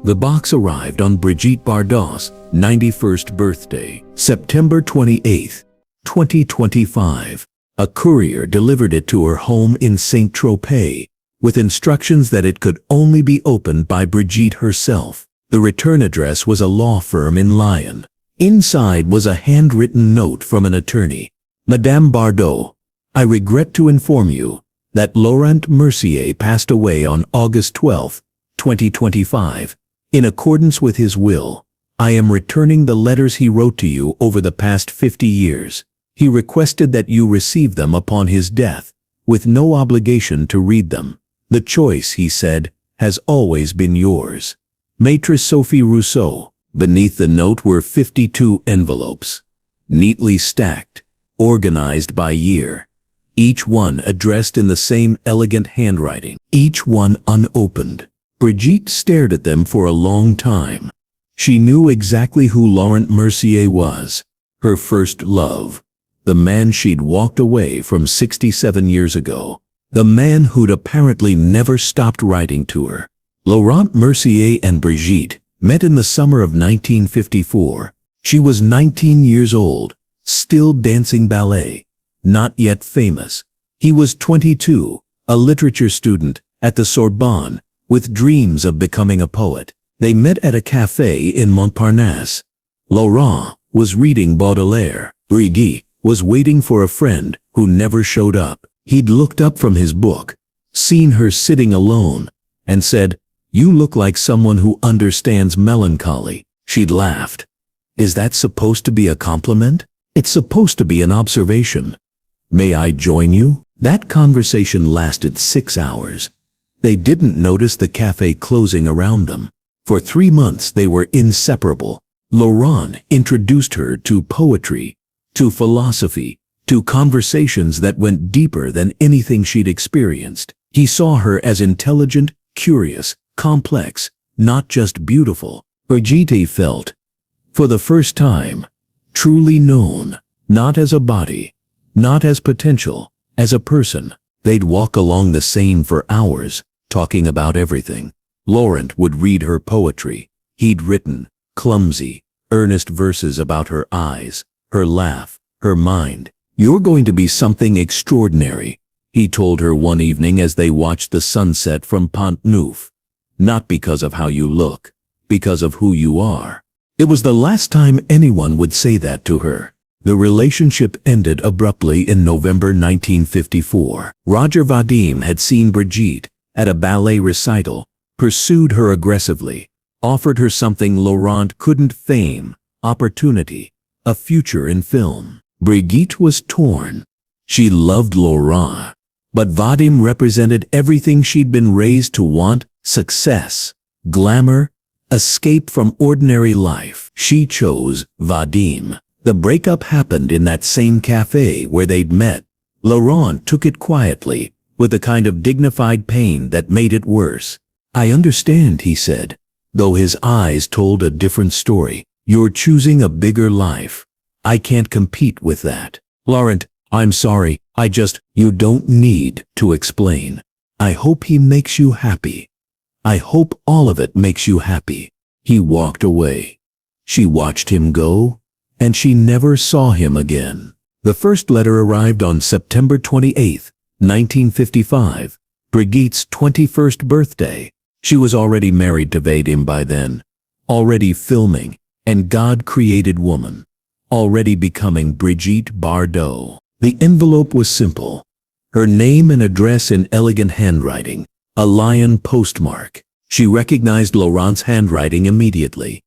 The box arrived on Brigitte Bardot's 91st birthday, September 28, 2025. A courier delivered it to her home in Saint-Tropez, with instructions that it could only be opened by Brigitte herself. The return address was a law firm in Lyon. Inside was a handwritten note from an attorney. Madame Bardot, I regret to inform you that Laurent Mercier passed away on August 12, 2025. In accordance with his will, I am returning the letters he wrote to you over the past 50 years. He requested that you receive them upon his death, with no obligation to read them. The choice, he said, has always been yours. Maître Sophie Rousseau. Beneath the note were 52 envelopes, neatly stacked, organized by year, each one addressed in the same elegant handwriting, each one unopened. Brigitte stared at them for a long time. She knew exactly who Laurent Mercier was, her first love, the man she'd walked away from 67 years ago, the man who'd apparently never stopped writing to her. Laurent Mercier and Brigitte met in the summer of 1954. She was 19 years old, still dancing ballet, not yet famous. He was 22, a literature student at the Sorbonne, with dreams of becoming a poet. They met at a café in Montparnasse. Laurent was reading Baudelaire. Brigitte was waiting for a friend who never showed up. He'd looked up from his book, seen her sitting alone, and said, "You look like someone who understands melancholy." She'd laughed. "Is that supposed to be a compliment? It's supposed to be an observation. May I join you?" That conversation lasted 6 hours. They didn't notice the cafe closing around them. For 3 months they were inseparable. Laurent introduced her to poetry, to philosophy, to conversations that went deeper than anything she'd experienced. He saw her as intelligent, curious, complex, not just beautiful. Brigitte felt, for the first time, truly known, not as a body, not as potential, as a person. They'd walk along the Seine for hours, talking about everything. Laurent would read her poetry. He'd written clumsy, earnest verses about her eyes, her laugh, her mind. "You're going to be something extraordinary," he told her one evening as they watched the sunset from Pont Neuf. "Not because of how you look, because of who you are." It was the last time anyone would say that to her. The relationship ended abruptly in November 1954. Roger Vadim had seen Brigitte at a ballet recital, pursued her aggressively, offered her something Laurent couldn't: fame, opportunity, a future in film. Brigitte was torn. She loved Laurent, but Vadim represented everything she'd been raised to want: success, glamour, escape from ordinary life. She chose Vadim. The breakup happened in that same cafe where they'd met. Laurent took it quietly, with a kind of dignified pain that made it worse. "I understand," he said, though his eyes told a different story. "You're choosing a bigger life. I can't compete with that." "Laurent, I'm sorry, You don't need to explain. I hope he makes you happy. I hope all of it makes you happy." He walked away. She watched him go, and she never saw him again. The first letter arrived on September 28, 1955, Brigitte's 21st birthday. She was already married to Vadim by then, already filming, and God-created woman, already becoming Brigitte Bardot. The envelope was simple, her name and address in elegant handwriting, a Lyon postmark. She recognized Laurent's handwriting immediately.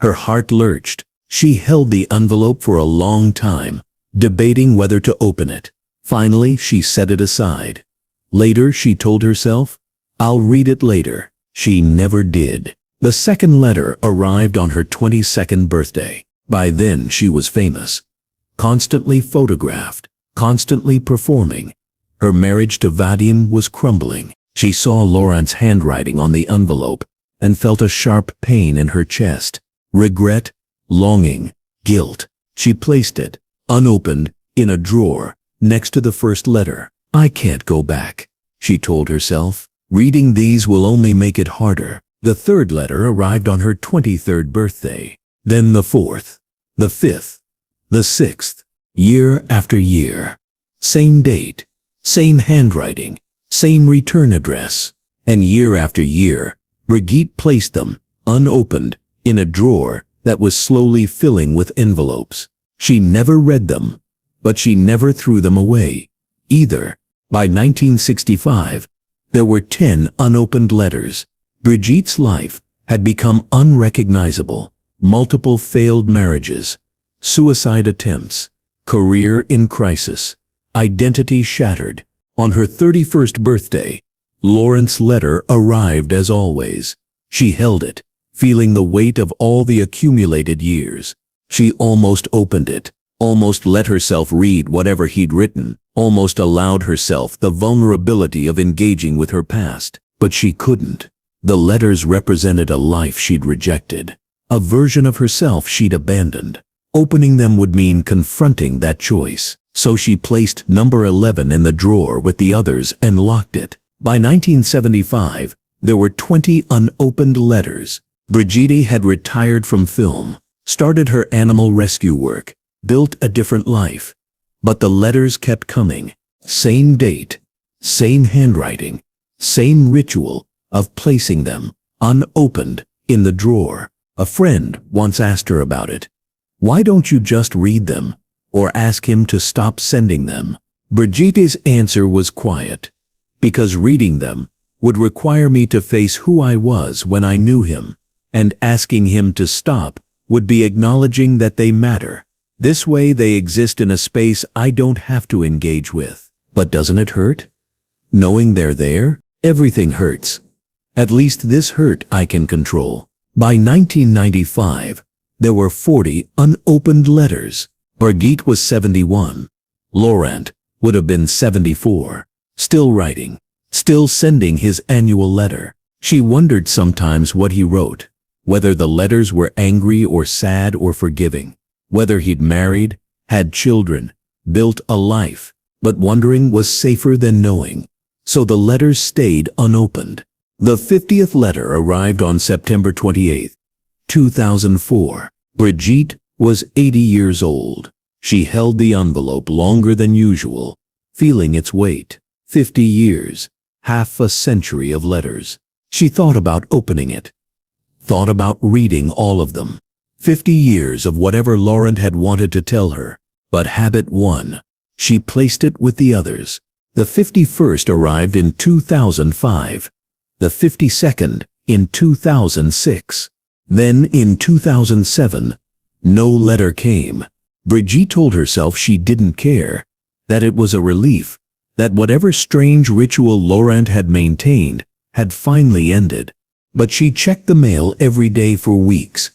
Her heart lurched. She held the envelope for a long time, debating whether to open it. Finally, she set it aside. Later, she told herself, "I'll read it later." She never did. The second letter arrived on her 22nd birthday. By then, she was famous, constantly photographed, constantly performing. Her marriage to Vadim was crumbling. She saw Laurent's handwriting on the envelope and felt a sharp pain in her chest. Regret, longing, guilt. She placed it, unopened, in a drawer, next to the first letter. "I can't go back," she told herself. "Reading these will only make it harder." The third letter arrived on her 23rd birthday. Then the fourth, the fifth, the sixth, year after year. Same date, same handwriting, same return address. And year after year, Brigitte placed them, unopened, in a drawer that was slowly filling with envelopes. She never read them, but she never threw them away, either. By 1965, there were 10 unopened letters. Brigitte's life had become unrecognizable. Multiple failed marriages, suicide attempts, career in crisis, identity shattered. On her 31st birthday, Lauren's letter arrived as always. She held it, feeling the weight of all the accumulated years. She almost opened it, almost let herself read whatever he'd written, almost allowed herself the vulnerability of engaging with her past. But she couldn't. The letters represented a life she'd rejected, a version of herself she'd abandoned. Opening them would mean confronting that choice. So she placed number 11 in the drawer with the others and locked it. By 1975, there were 20 unopened letters. Brigitte had retired from film, started her animal rescue work, built a different life. But the letters kept coming. Same date, same handwriting, same ritual of placing them, unopened, in the drawer. A friend once asked her about it. Why don't you just read them, or ask him to stop sending them? Brigitte's answer was quiet. Because reading them would require me to face who I was when I knew him, and asking him to stop would be acknowledging that they matter. This way they exist in a space I don't have to engage with. But doesn't it hurt? Knowing they're there, everything hurts. At least this hurt I can control. By 1995, there were 40 unopened letters. Brigitte was 71. Laurent would have been 74. Still writing, still sending his annual letter. She wondered sometimes what he wrote, whether the letters were angry or sad or forgiving, whether he'd married, had children, built a life, but wondering was safer than knowing. So the letters stayed unopened. The 50th letter arrived on September 28, 2004. Brigitte was 80 years old. She held the envelope longer than usual, feeling its weight. 50 years, half a century of letters. She thought about opening it, thought about reading all of them. 50 years of whatever Laurent had wanted to tell her. But habit won. She placed it with the others. The 51st arrived in 2005. The 52nd in 2006. Then in 2007, no letter came. Brigitte told herself she didn't care, that it was a relief, that whatever strange ritual Laurent had maintained had finally ended. But she checked the mail every day for weeks,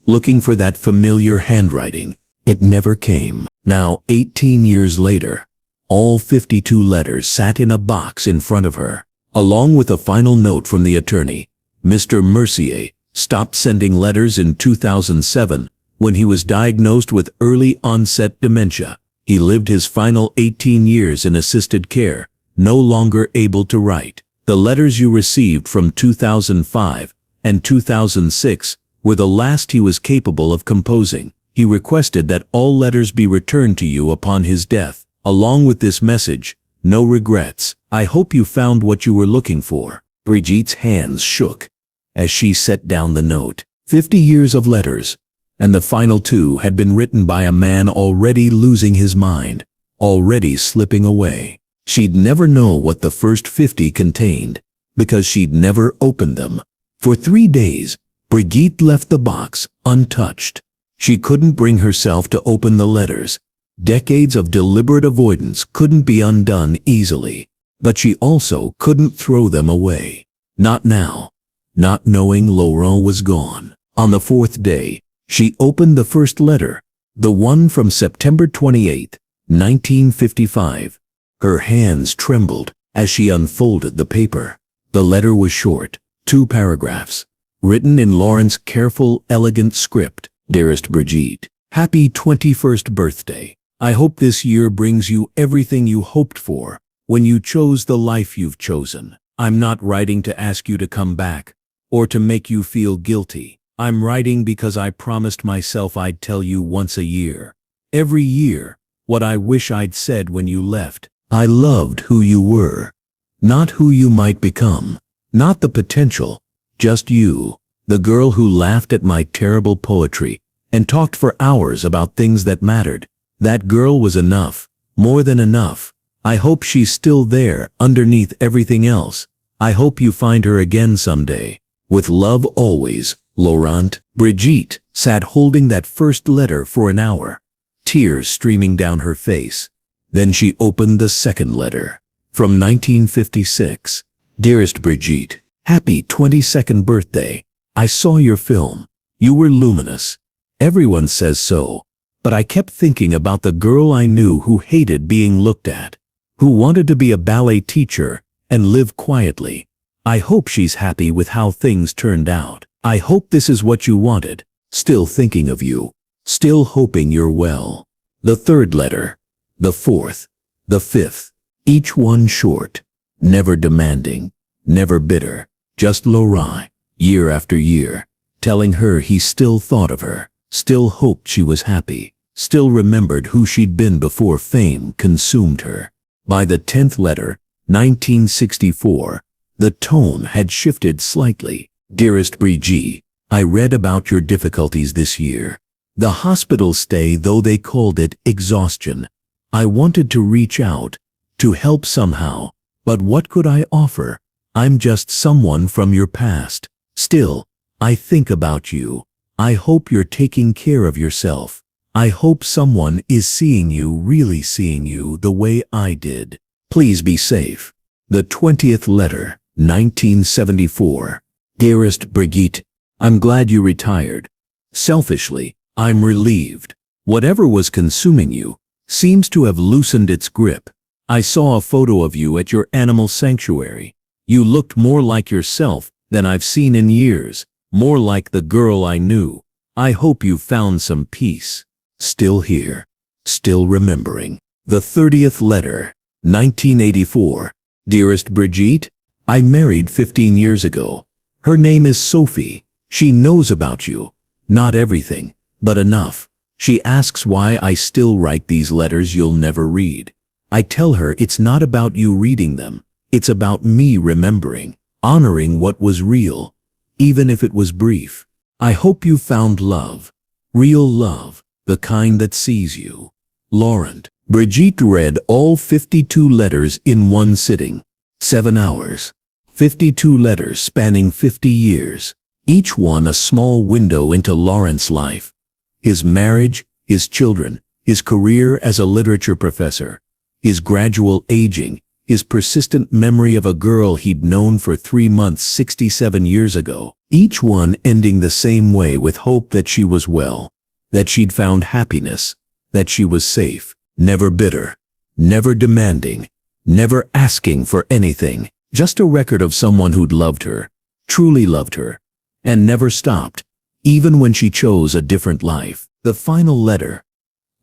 looking for that familiar handwriting. It never came. Now, 18 years later, all 52 letters sat in a box in front of her, along with a final note from the attorney. Mr. Mercier stopped sending letters in 2007 when he was diagnosed with early-onset dementia. He lived his final 18 years in assisted care, no longer able to write. The letters you received from 2005 and 2006 were the last he was capable of composing. He requested that all letters be returned to you upon his death, along with this message: no regrets. I hope you found what you were looking for. Brigitte's hands shook as she set down the note. 50 years of letters, and the final 2 had been written by a man already losing his mind, already slipping away. She'd never know what the first 50 contained, because she'd never opened them. For 3 days, Brigitte left the box untouched. She couldn't bring herself to open the letters. Decades of deliberate avoidance couldn't be undone easily. But she also couldn't throw them away. Not now. Not knowing Laurent was gone. On the 4th day, she opened the first letter, the one from September 28, 1955. Her hands trembled as she unfolded the paper. The letter was short, 2 paragraphs, written in Laurent's careful, elegant script. Dearest Brigitte, happy 21st birthday. I hope this year brings you everything you hoped for when you chose the life you've chosen. I'm not writing to ask you to come back or to make you feel guilty. I'm writing because I promised myself I'd tell you once a year. Every year, what I wish I'd said when you left. I loved who you were, not who you might become, not the potential, just you, the girl who laughed at my terrible poetry and talked for hours about things that mattered. That girl was enough, more than enough. I hope she's still there underneath everything else. I hope you find her again someday. With love always, Laurent. Brigitte sat holding that first letter for an hour, tears streaming down her face. Then she opened the second letter. From 1956. Dearest Brigitte, happy 22nd birthday. I saw your film. You were luminous. Everyone says so. But I kept thinking about the girl I knew who hated being looked at, who wanted to be a ballet teacher and live quietly. I hope she's happy with how things turned out. I hope this is what you wanted. Still thinking of you. Still hoping you're well. The third letter. The fourth. The fifth. Each one short. Never demanding. Never bitter. Just Laurent, year after year, telling her he still thought of her, still hoped she was happy, still remembered who she'd been before fame consumed her. By the 10th letter, 1964, the tone had shifted slightly. Dearest Brigitte, I read about your difficulties this year. The hospital stay, though they called it exhaustion. I wanted to reach out, to help somehow, but what could I offer? I'm just someone from your past. Still, I think about you. I hope you're taking care of yourself. I hope someone is seeing you, really seeing you the way I did. Please be safe. The 20th letter, 1974. Dearest Brigitte, I'm glad you retired. Selfishly, I'm relieved. Whatever was consuming you seems to have loosened its grip. I saw a photo of you at your animal sanctuary. You looked more like yourself than I've seen in years, more like the girl I knew. I hope you found some peace. Still here, still remembering. The 30th letter, 1984. Dearest Brigitte, I married 15 years ago. Her name is Sophie. She knows about you. Not everything, but enough. She asks why I still write these letters you'll never read. I tell her it's not about you reading them. It's about me remembering, honoring what was real, even if it was brief. I hope you found love. Real love, the kind that sees you. Laurent. Brigitte read all 52 letters in one sitting. 7 hours. 52 letters spanning 50 years. Each one a small window into Laurent's life. His marriage, his children, his career as a literature professor, his gradual aging, his persistent memory of a girl he'd known for 3 months 67 years ago. Each one ending the same way, with hope that she was well, that she'd found happiness, that she was safe. Never bitter, never demanding, never asking for anything. Just a record of someone who'd loved her, truly loved her, and never stopped, even when she chose a different life. The final letter,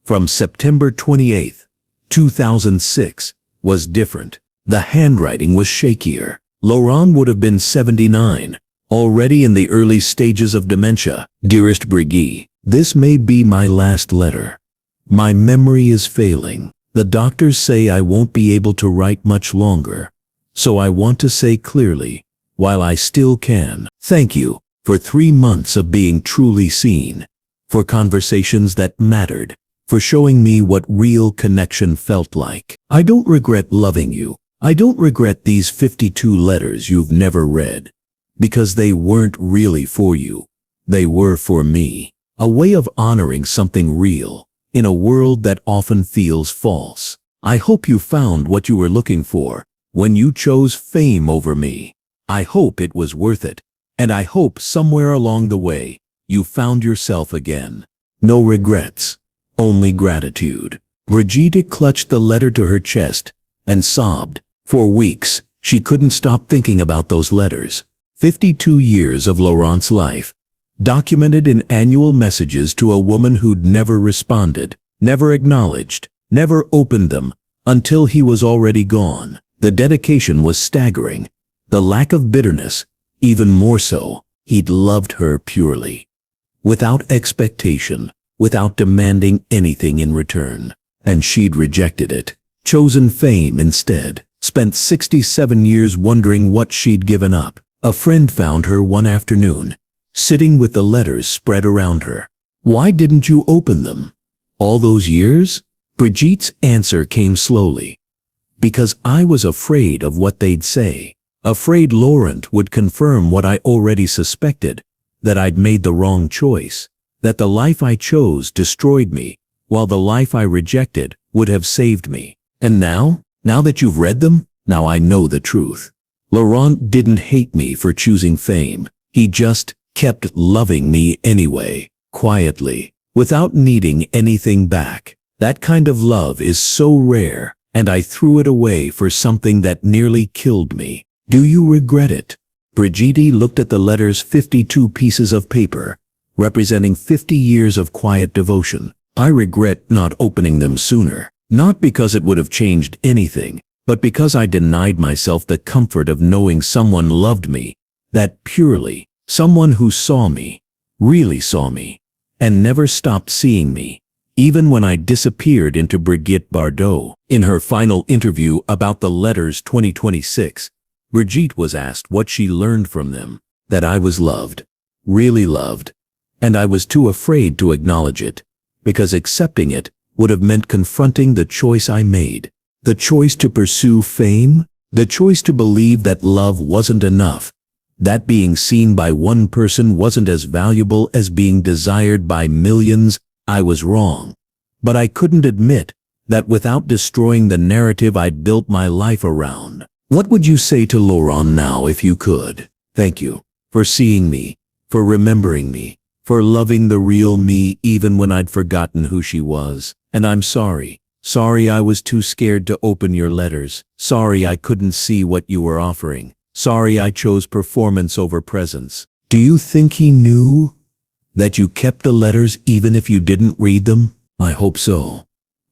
from September 28, 2006, was different. The handwriting was shakier. Laurent would have been 79, already in the early stages of dementia. Dearest Brigitte, this may be my last letter. My memory is failing. The doctors say I won't be able to write much longer. So I want to say clearly, while I still can, thank you for 3 months of being truly seen, for conversations that mattered, for showing me what real connection felt like. I don't regret loving you. I don't regret these 52 letters you've never read, because they weren't really for you. They were for me, a way of honoring something real in a world that often feels false. I hope you found what you were looking for when you chose fame over me. I hope it was worth it, and I hope somewhere along the way you found yourself again. No regrets. Only gratitude. Brigitte clutched the letter to her chest and sobbed. For weeks, she couldn't stop thinking about those letters. 52 years of Laurent's life, documented in annual messages to a woman who'd never responded, never acknowledged, never opened them, until he was already gone. The dedication was staggering. The lack of bitterness, Even more so, he'd loved her purely, without expectation, without demanding anything in return. And she'd rejected it, chosen fame instead, spent 67 years wondering what she'd given up. A friend found her one afternoon, sitting with the letters spread around her. "Why didn't you open them all those years?" Brigitte's answer came slowly. "Because I was afraid of what they'd say. Afraid Laurent would confirm what I already suspected, that I'd made the wrong choice, that the life I chose destroyed me, while the life I rejected would have saved me. And now that you've read them, now I know the truth. Laurent didn't hate me for choosing fame. He just kept loving me anyway, quietly, without needing anything back. That kind of love is so rare, and I threw it away for something that nearly killed me. Do you regret it?" Brigitte looked at the letters, 52 pieces of paper, representing 50 years of quiet devotion. "I regret not opening them sooner, not because it would have changed anything, but because I denied myself the comfort of knowing someone loved me, that purely, someone who saw me, really saw me, and never stopped seeing me, even when I disappeared." Into Brigitte Bardot. In her final interview about the letters 2026, Brigitte was asked what she learned from them. "That I was loved, really loved, and I was too afraid to acknowledge it, because accepting it would have meant confronting the choice I made. The choice to pursue fame, the choice to believe that love wasn't enough, that being seen by one person wasn't as valuable as being desired by millions. I was wrong. But I couldn't admit that without destroying the narrative I'd built my life around." What would you say to Laurent now if you could? Thank you for seeing me, for remembering me, for loving the real me even when I'd forgotten who she was. And I'm sorry. Sorry I was too scared to open your letters. Sorry I couldn't see what you were offering. Sorry I chose performance over presence. Do you think he knew that you kept the letters even if you didn't read them? I hope so.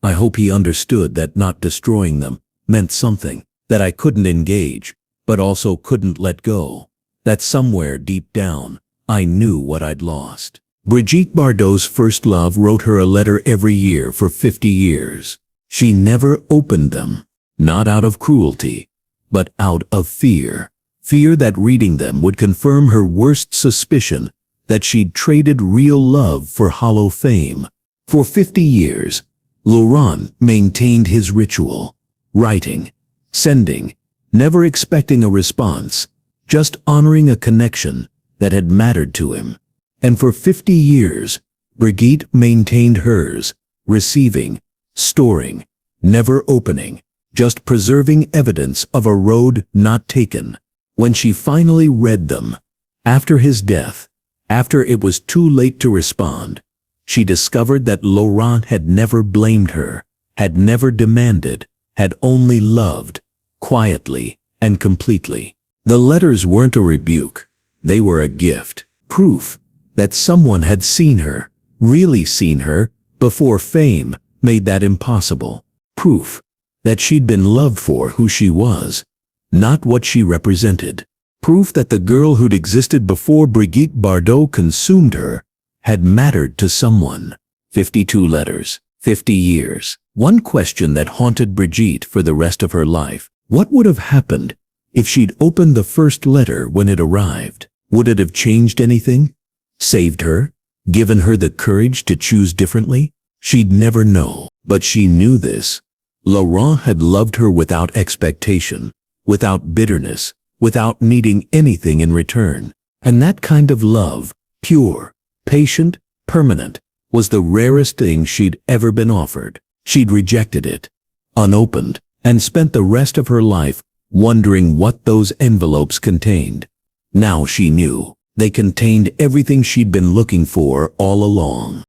I hope he understood that not destroying them meant something, that I couldn't engage, but also couldn't let go. That somewhere deep down, I knew what I'd lost. Brigitte Bardot's first love wrote her a letter every year for 50 years. She never opened them, not out of cruelty, but out of fear. Fear that reading them would confirm her worst suspicion, that she'd traded real love for hollow fame. For 50 years, Laurent maintained his ritual, writing, sending, never expecting a response, just honoring a connection that had mattered to him. And for 50 years, Brigitte maintained hers, receiving, storing, never opening, just preserving evidence of a road not taken. When she finally read them, after his death, after it was too late to respond, she discovered that Laurent had never blamed her, had never demanded, had only loved, quietly and completely. The letters weren't a rebuke, they were a gift, proof that someone had seen her, really seen her, before fame made that impossible. Proof that she'd been loved for who she was, not what she represented. Proof that the girl who'd existed before Brigitte Bardot consumed her had mattered to someone. 52 letters, 50 years. One question that haunted Brigitte for the rest of her life. What would have happened if she'd opened the first letter when it arrived? Would it have changed anything? Saved her? Given her the courage to choose differently? She'd never know. But she knew this. Laurent had loved her without expectation, without bitterness, without needing anything in return. And that kind of love, pure, patient, permanent, was the rarest thing she'd ever been offered. She'd rejected it, unopened, and spent the rest of her life wondering what those envelopes contained. Now she knew. They contained everything she'd been looking for all along.